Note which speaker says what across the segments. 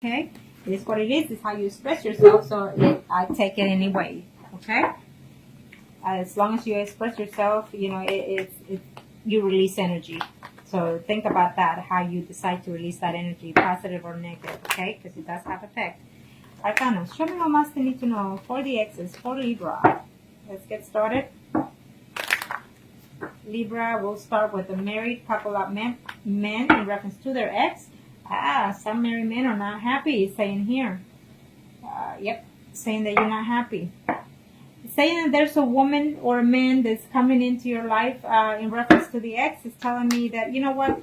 Speaker 1: okay? It is what it is. It's how you express yourself, so I take it anyway, okay? As long as you express yourself, you know, you release energy. So think about that, how you decide to release that energy, positive or negative, okay? Because it does have effect. Arcanos, show me what must they need to know for the exes, for Libra. Let's get started. Libra, we'll start with the married couple of men in reference to their ex. Some married men are not happy, it's saying here. Yep, saying that you're not happy. Saying that there's a woman or a man that's coming into your life in reference to the ex is telling me that, you know what,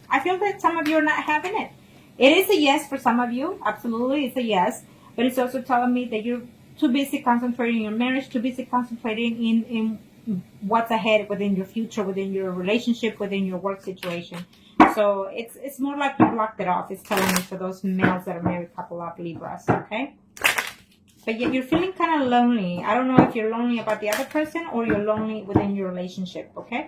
Speaker 1: I feel that some of you are not having it. It is a yes for some of you. Absolutely, it's a yes. But it's also telling me that you're too busy concentrating on your marriage, too busy concentrating in what's ahead within your future, within your relationship, within your work situation. So it's more like you blocked it off. It's telling me for those males that are married, couple up Libras, okay? But yet you're feeling kind of lonely. I don't know if you're lonely about the other person or you're lonely within your relationship, okay?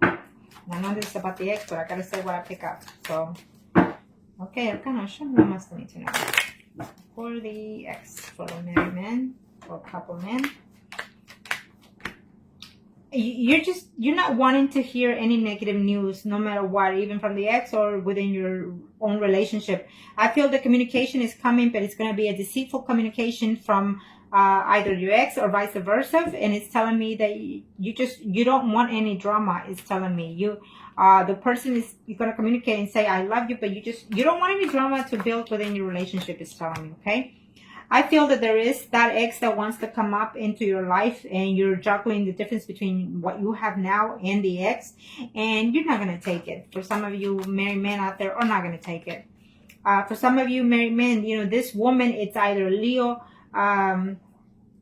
Speaker 1: I know this is about the ex, but I gotta say what I pick up. So, okay, Arcana, show me what must I need to know. For the ex, for the married man, for couple men. You're not wanting to hear any negative news, no matter what, even from the ex or within your own relationship. I feel the communication is coming, but it's going to be a deceitful communication from either your ex or vice versa. And it's telling me that you don't want any drama. It's telling me the person is going to communicate and say, I love you, but you don't want any drama to build within your relationship. It's telling me, okay? I feel that there is that ex that wants to come up into your life and you're juggling the difference between what you have now and the ex, and you're not going to take it. For some of you married men out there are not going to take it. For some of you married men, you know, this woman, it's either Leo,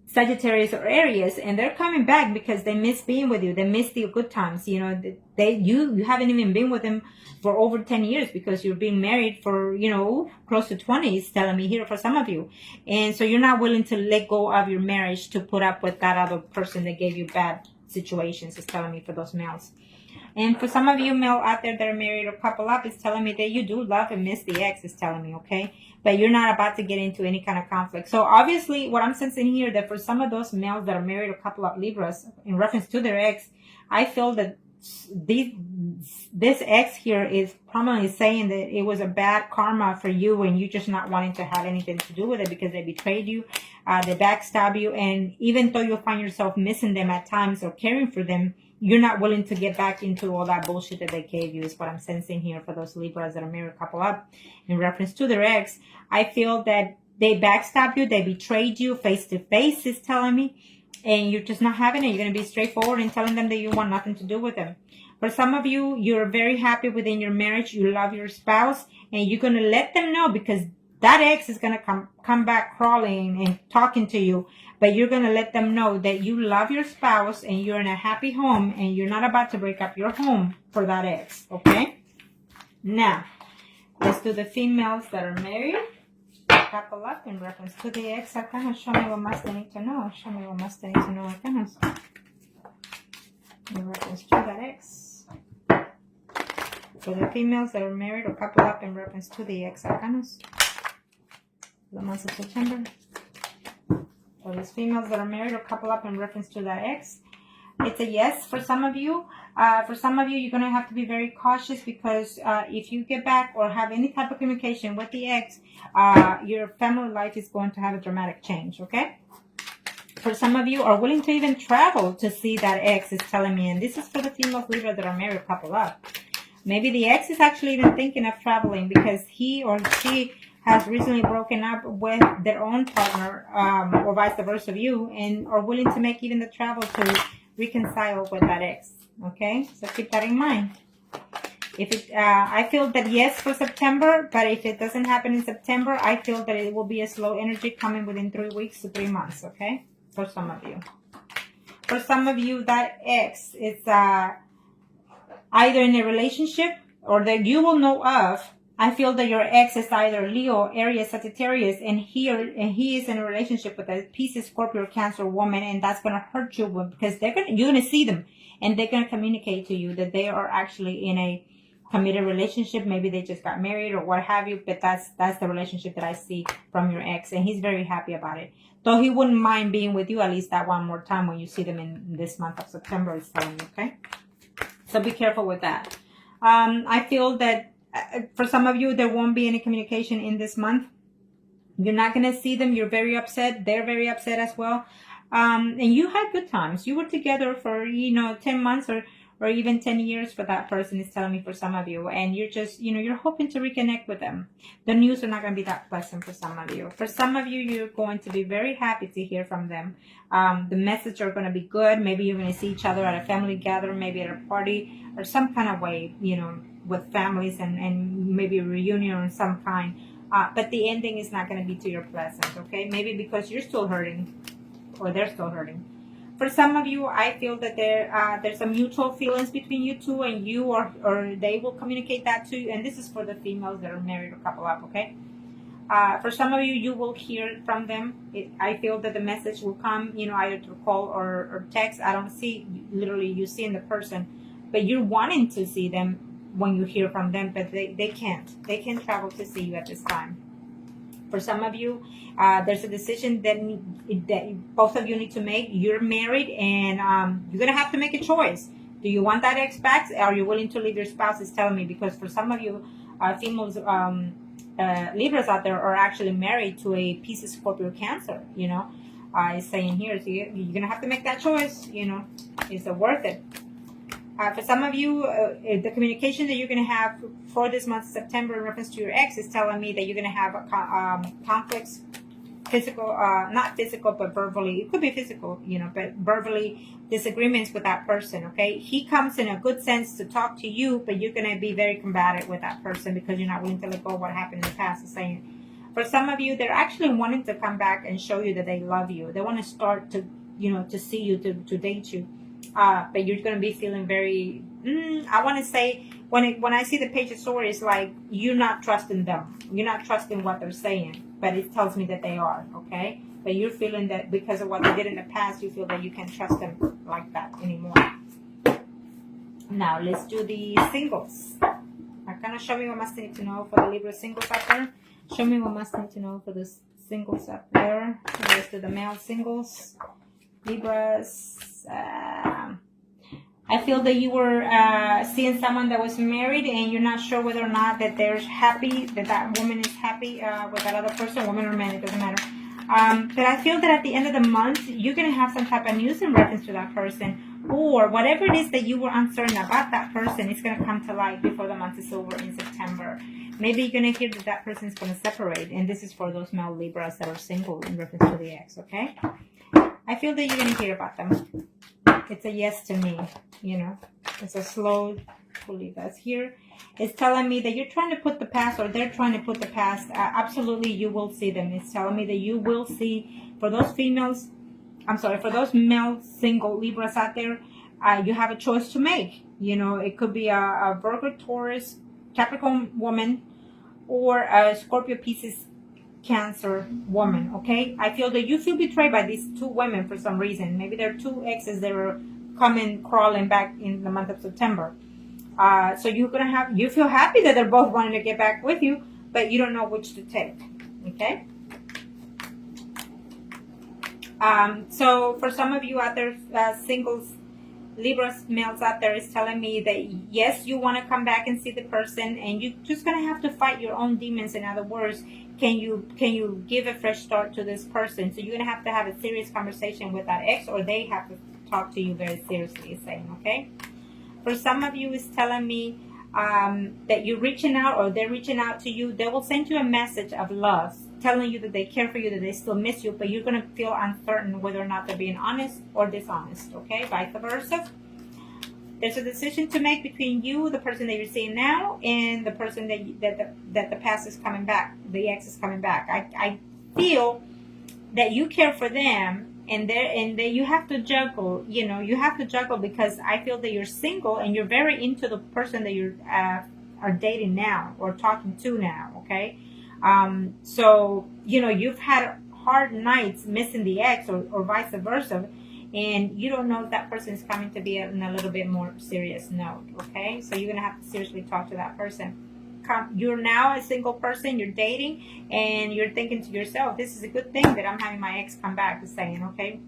Speaker 1: Sagittarius or Aries, and they're coming back because they miss being with you. They miss the good times. You know, you haven't even been with them for over 10 years because you're being married for, you know, close to 20, is telling me here for some of you. And so you're not willing to let go of your marriage to put up with that other person that gave you bad situations, is telling me for those males. And for some of you male out there that are married or couple up, it's telling me that you do love and miss the ex, is telling me, okay? But you're not about to get into any kind of conflict. So obviously what I'm sensing here, that for some of those males that are married or couple up Libras in reference to their ex, I feel that this ex here is probably saying that it was a bad karma for you and you just not wanting to have anything to do with it because they betrayed you, they backstab you, and even though you find yourself missing them at times or caring for them, you're not willing to get back into all that bullshit that they gave you, is what I'm sensing here for those Libras that are married couple up in reference to their ex. I feel that they backstabbed you, they betrayed you face to face, is telling me, and you're just not having it. You're going to be straightforward and telling them that you want nothing to do with them. For some of you, you're very happy within your marriage, you love your spouse, and you're going to let them know because that ex is going to come back crawling and talking to you. But you're going to let them know that you love your spouse and you're in a happy home and you're not about to break up your home for that ex, okay? Now, let's do the females that are married. Couple up in reference to the ex. Arcanos, show me what must they need to know. Show me what must they need to know, Arcanos. In reference to that ex. For the females that are married or couple up in reference to the ex, Arcanos. The month of September. For these females that are married or couple up in reference to that ex, it's a yes for some of you. For some of you, you're going to have to be very cautious because if you get back or have any type of communication with the ex, your family life is going to have a dramatic change, okay? For some of you are willing to even travel to see that ex, is telling me, and this is for the females Libra that are married or couple up. Maybe the ex is actually even thinking of traveling because he or she has recently broken up with their own partner, or vice versa of you, and are willing to make even the travel to reconcile with that ex. Okay, so keep that in mind. If it, I feel that yes for September, but if it doesn't happen in September, I feel that it will be a slow energy coming within 3 weeks to 3 months. Okay, for some of you. For some of you, that ex is either in a relationship or that you will know of. I feel that your ex is either Leo, Aries, Sagittarius, and he is in a relationship with a Pisces, Scorpio, Cancer woman, and that's gonna hurt you because you're gonna see them, and they're gonna communicate to you that they are actually in a committed relationship. Maybe they just got married or what have you, but that's the relationship that I see from your ex, and he's very happy about it. Though he wouldn't mind being with you at least that one more time when you see them in this month of September, is telling me, okay? So be careful with that. I feel that for some of you, there won't be any communication in this month. You're not going to see them. You're very upset. They're very upset as well. And you had good times. You were together for, 10 months or even 10 years for that person, is telling me for some of you. And you're just, you're hoping to reconnect with them. The news are not going to be that pleasant for some of you. For some of you, you're going to be very happy to hear from them. The message are going to be good. Maybe you're going to see each other at a family gathering, maybe at a party or some kind of way, with families and maybe a reunion of some kind. But the ending is not going to be to your pleasant, okay? Maybe because you're still hurting or they're still hurting. For some of you, I feel that there's some mutual feelings between you two, and you or they will communicate that to you. And this is for the females that are married or couple up, okay? For some of you, you will hear from them. I feel that the message will come, either through call or text. I don't see literally you seeing the person, but you're wanting to see them when you hear from them, but they can't. They can't travel to see you at this time. For some of you, there's a decision that both of you need to make. You're married, and you're going to have to make a choice. Do you want that ex back? Are you willing to leave your spouse? Is telling me, because for some of you, females, Libras out there are actually married to a Pisces, Scorpio, Cancer. It's saying here, so you're going to have to make that choice. Is it worth it? For some of you, the communication that you're going to have for this month of September in reference to your ex is telling me that you're going to have conflicts, physical, not physical, but verbally. It could be physical, but verbally disagreements with that person, okay? He comes in a good sense to talk to you, but you're going to be very combative with that person because you're not willing to let go of what happened in the past. It's saying, for some of you, they're actually wanting to come back and show you that they love you. They want to start to, to see you, to date you. But you're going to be feeling very, I want to say, when I see the Page of Swords, it's like you're not trusting them. You're not trusting what they're saying, but it tells me that they are, okay? But you're feeling that because of what they did in the past, you feel that you can't trust them like that anymore. Now, let's do the singles. Kind of show me what must need to know for the Libra singles out there. Show me what must need to know for the singles out there. Let's do the male singles. Libras. I feel that you were seeing someone that was married, and you're not sure whether or not that they're happy, that woman is happy with that other person, woman or man, it doesn't matter. But I feel that at the end of the month, you're going to have some type of news in reference to that person, or whatever it is that you were uncertain about that person is going to come to light before the month is over in September. Maybe you're going to hear that that person is going to separate, and this is for those male Libras that are single in reference to the ex, okay? I feel that you're going to hear about them. It's a yes to me, It's a slow believe that's here. It's telling me that you're trying to put the past, or they're trying to put the past. Absolutely, you will see them. It's telling me that you will see, for those females, for those male single Libras out there, you have a choice to make. It could be a Virgo, Taurus, Capricorn woman, or a Scorpio, Pisces, Cancer woman, okay? I feel that you feel betrayed by these two women for some reason. Maybe there are two exes that are coming crawling back in the month of September. So you feel happy that they're both wanting to get back with you, but you don't know which to take, okay? So for some of you out there, singles, Libras males out there, is telling me that yes, you want to come back and see the person, and you're just going to have to fight your own demons. In other words, can you give a fresh start to this person? So you're going to have a serious conversation with that ex, or they have to talk to you very seriously, is saying, okay? For some of you, it's telling me that you're reaching out, or they're reaching out to you. They will send you a message of love, telling you that they care for you, that they still miss you, but you're going to feel uncertain whether or not they're being honest or dishonest, okay? Vice versa. There's a decision to make between you, the person that you're seeing now, and the person that the past is coming back, the ex is coming back. I feel that you care for them, and you have to juggle, you have to juggle, because I feel that you're single and you're very into the person that you are dating now or talking to now, okay? So, you've had hard nights missing the ex, or vice versa, and you don't know if that person is coming to be in a little bit more serious note, okay? So you're going to have to seriously talk to that person. You're now a single person, you're dating, and you're thinking to yourself, this is a good thing that I'm having my ex come back, is saying, okay?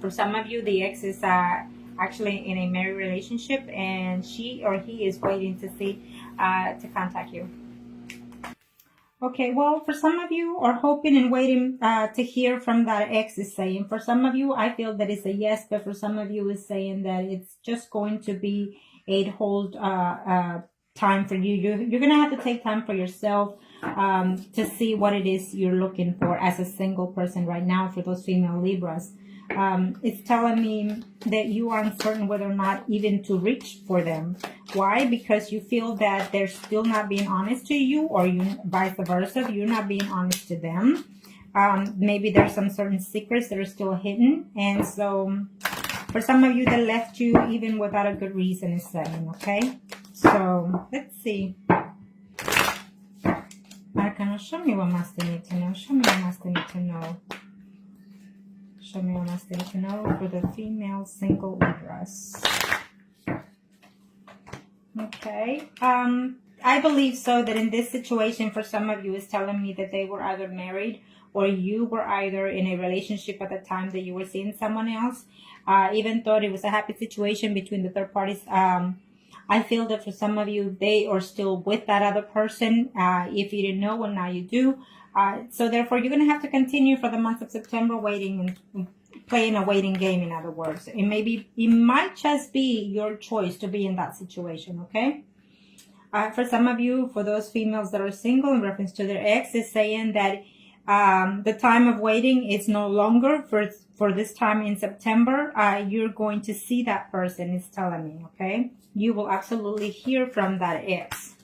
Speaker 1: For some of you, the ex is actually in a married relationship, and she or he is waiting to see, to contact you. Okay, well, for some of you are hoping and waiting to hear from that ex, is saying. For some of you, I feel that it's a yes, but for some of you, is saying that it's just going to be a hold time for you. You're going to have to take time for yourself to see what it is you're looking for as a single person right now for those female Libras. It's telling me that you are uncertain whether or not even to reach for them. Why? Because you feel that they're still not being honest to you, or you vice versa, you're not being honest to them. Maybe there's some certain secrets that are still hidden, and so for some of you that left you even without a good reason, is saying, okay? So let's see. Arcana, show me what must they need to know. Show me what must they need to know. Show me what must they need to know for the female single Libras. Okay. I believe so that in this situation, for some of you, is telling me that they were either married or you were either in a relationship at the time that you were seeing someone else. Even though it was a happy situation between the third parties, I feel that for some of you, they are still with that other person. If you didn't know, well, now you do. So therefore, you're going to have to continue for the month of September waiting and playing a waiting game, in other words. It might just be your choice to be in that situation, okay? For some of you, for those females that are single, in reference to their ex, is saying that the time of waiting is no longer for this time in September. You're going to see that person, is telling me, okay? You will absolutely hear from that ex.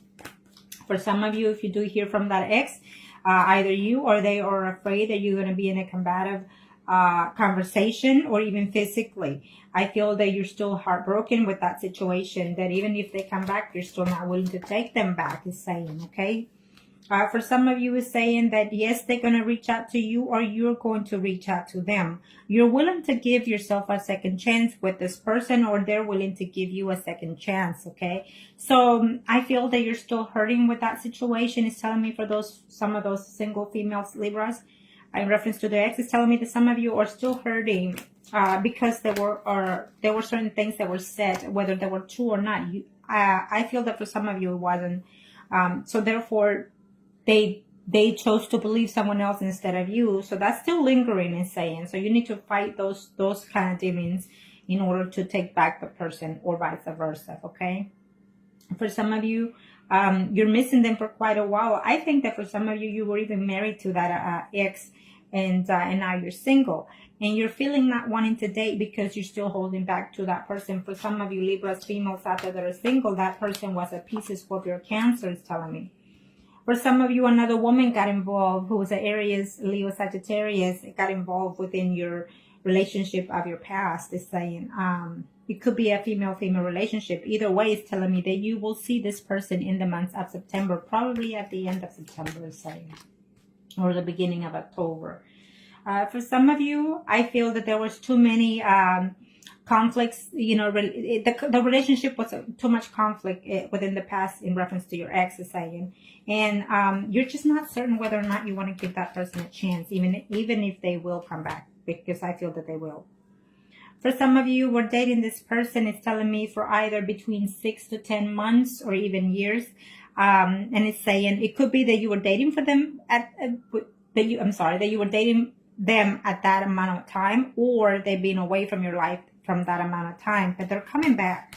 Speaker 1: For some of you, if you do hear from that ex, either you or they are afraid that you're going to be in a combative conversation, or even physically. I feel that you're still heartbroken with that situation, that even if they come back, you're still not willing to take them back, is saying, okay? For some of you, is saying that yes, they're going to reach out to you, or you're going to reach out to them. You're willing to give yourself a second chance with this person, or they're willing to give you a second chance, okay? So I feel that you're still hurting with that situation. It's telling me for some of those single females Libras, in reference to their ex, is telling me that some of you are still hurting because there were certain things that were said, whether they were true or not. I feel that for some of you it wasn't. So therefore, they chose to believe someone else instead of you. So that's still lingering, is saying. So you need to fight those kind of demons in order to take back the person, or vice versa, okay? For some of you, you're missing them for quite a while. I think that for some of you, you were even married to that ex, and now you're single, and you're feeling not wanting to date because you're still holding back to that person. For some of you Libras females out there that are single, that person was a Pisces, Scorpio, Cancer, is telling me. For some of you, another woman got involved who was an Aries, Leo, Sagittarius, got involved within your relationship of your past, is saying. It could be a female-female relationship. Either way, it's telling me that you will see this person in the month of September, probably at the end of September, is saying, or the beginning of October. For some of you, I feel that there was too many conflicts. You know, the relationship was too much conflict within the past in reference to your ex, is saying. And you're just not certain whether or not you want to give that person a chance, even if they will come back, because I feel that they will. For some of you who are dating this person, it's telling me for either between 6 to 10 months or even years. And it's saying it could be that you were dating for them that you were dating them at that amount of time, or they've been away from your life from that amount of time, but they're coming back.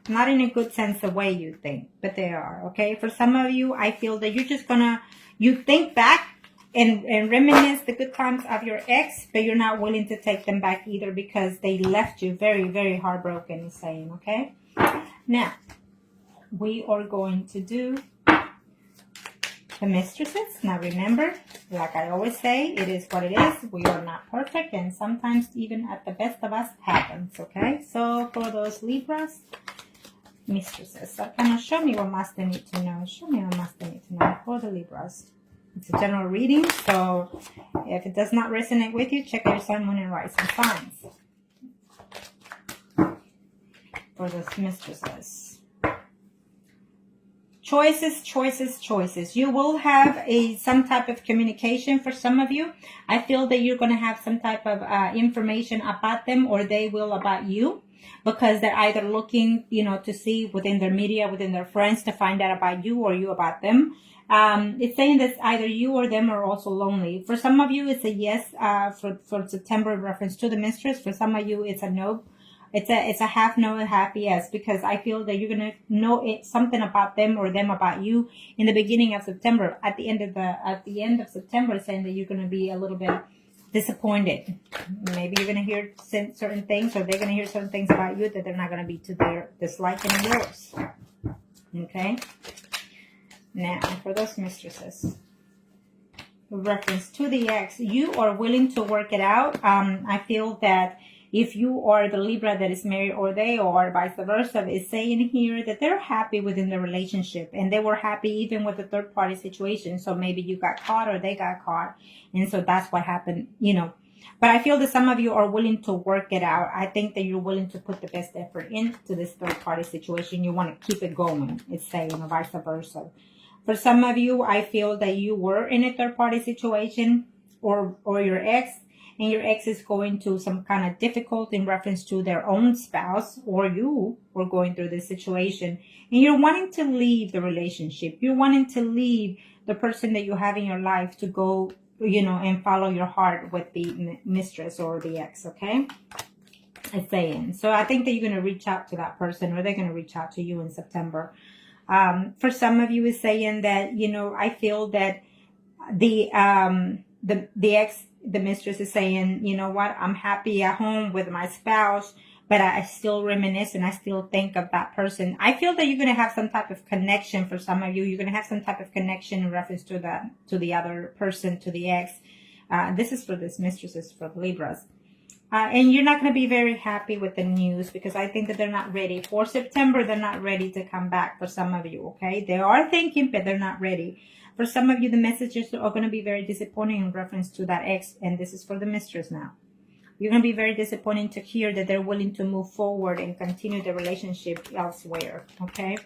Speaker 1: Not in a good sense of way you think, but they are, okay? For some of you, I feel that you're just you think back and reminisce the good times of your ex, but you're not willing to take them back either because they left you very, very heartbroken, is saying, okay? Now, we are going to do the mistresses. Now remember, like I always say, it is what it is. We are not perfect, and sometimes even at the best of us happens, okay? So for those Libras, mistresses, so kind of show me what must they need to know. Show me what must they need to know for the Libras. It's a general reading, so if it does not resonate with you, check your sun, moon, and rising signs. for the mistresses. Choices, choices, choices. You will have some type of communication for some of you. I feel that you're going to have some type of information about them, or they will about you, because they're either looking, you know, to see within their media, within their friends, to find out about you, or you about them. It's saying that either you or them are also lonely. For some of you, it's a yes for September in reference to the mistress. For some of you, it's a no. It's a half no and half yes, because I feel that you're gonna know something about them or them about you in the beginning of September. At the end of September, it's saying that you're gonna be a little bit disappointed. Maybe you're gonna hear certain things, or they're gonna hear certain things about you that they're not gonna be to their disliking of yours. Okay. Now for those mistresses, with reference to the ex, you are willing to work it out. I feel that if you are the Libra that is married, or they are vice versa, is saying here that they're happy within the relationship, and they were happy even with the third party situation. So maybe you got caught or they got caught, and so that's what happened, you know. But I feel that some of you are willing to work it out. I think that you're willing to put the best effort into this third party situation. You want to keep it going, it's saying, or vice versa. For some of you, I feel that you were in a third party situation, or your ex, and your ex is going through some kind of difficulty in reference to their own spouse, or you were going through this situation, and you're wanting to leave the relationship. You're wanting to leave the person that you have in your life to go, you know, and follow your heart with the mistress or the ex, okay? It's saying. So I think that you're going to reach out to that person, or they're going to reach out to you in September. For some of you, is saying that, you know, I feel that the ex, the mistress is saying, you know what, I'm happy at home with my spouse, but I still reminisce and I still think of that person. I feel that you're going to have some type of connection. For some of you, you're going to have some type of connection in reference to the other person, to the ex. This is for this mistresses, for Libras. And you're not going to be very happy with the news, because I think that they're not ready. For September, they're not ready to come back for some of you, okay? They are thinking, but they're not ready. For some of you, the messages are going to be very disappointing in reference to that ex, and this is for the mistress now. You're going to be very disappointing to hear that they're willing to move forward and continue the relationship elsewhere, okay?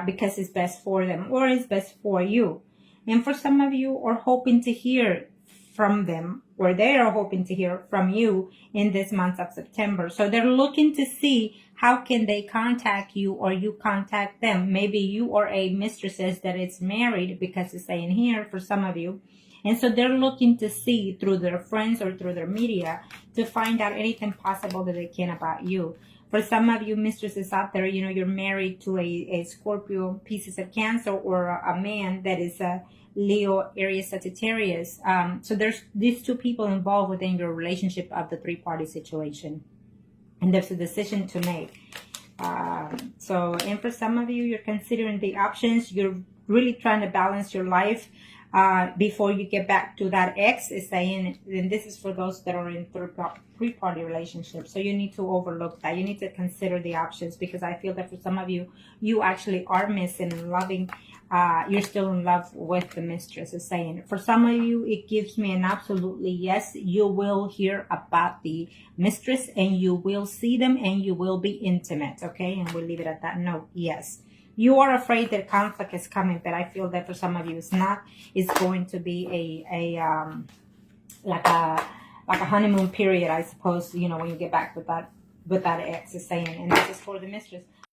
Speaker 1: Because it's best for them, or it's best for you. And for some of you are hoping to hear from them, or they are hoping to hear from you in this month of September. So they're looking to see how can they contact you, or you contact them. Maybe you are a mistresses that is married, because it's saying here for some of you. And so they're looking to see through their friends or through their media to find out anything possible that they can about you. For some of you mistresses out there, you know, you're married to a Scorpio, Pisces of Cancer, or a man that is a Leo, Aries, Sagittarius. So there's these two people involved within your relationship of the three-party situation. And there's a decision to make. And for some of you, you're considering the options. You're really trying to balance your life before you get back to that ex, is saying, and this is for those that are in three-party relationships. So you need to overlook that. You need to consider the options, because I feel that for some of you, you actually are missing and loving. You're still in love with the mistress, is saying. For some of you, it gives me an absolutely yes. You will hear about the mistress, and you will see them, and you will be intimate, okay? And we'll leave it at that note. Yes. You are afraid that conflict is coming, but I feel that for some of you, it's not. It's going to be like a honeymoon period, I suppose, you know, when you get back with that ex, is saying. And this is for the mistress.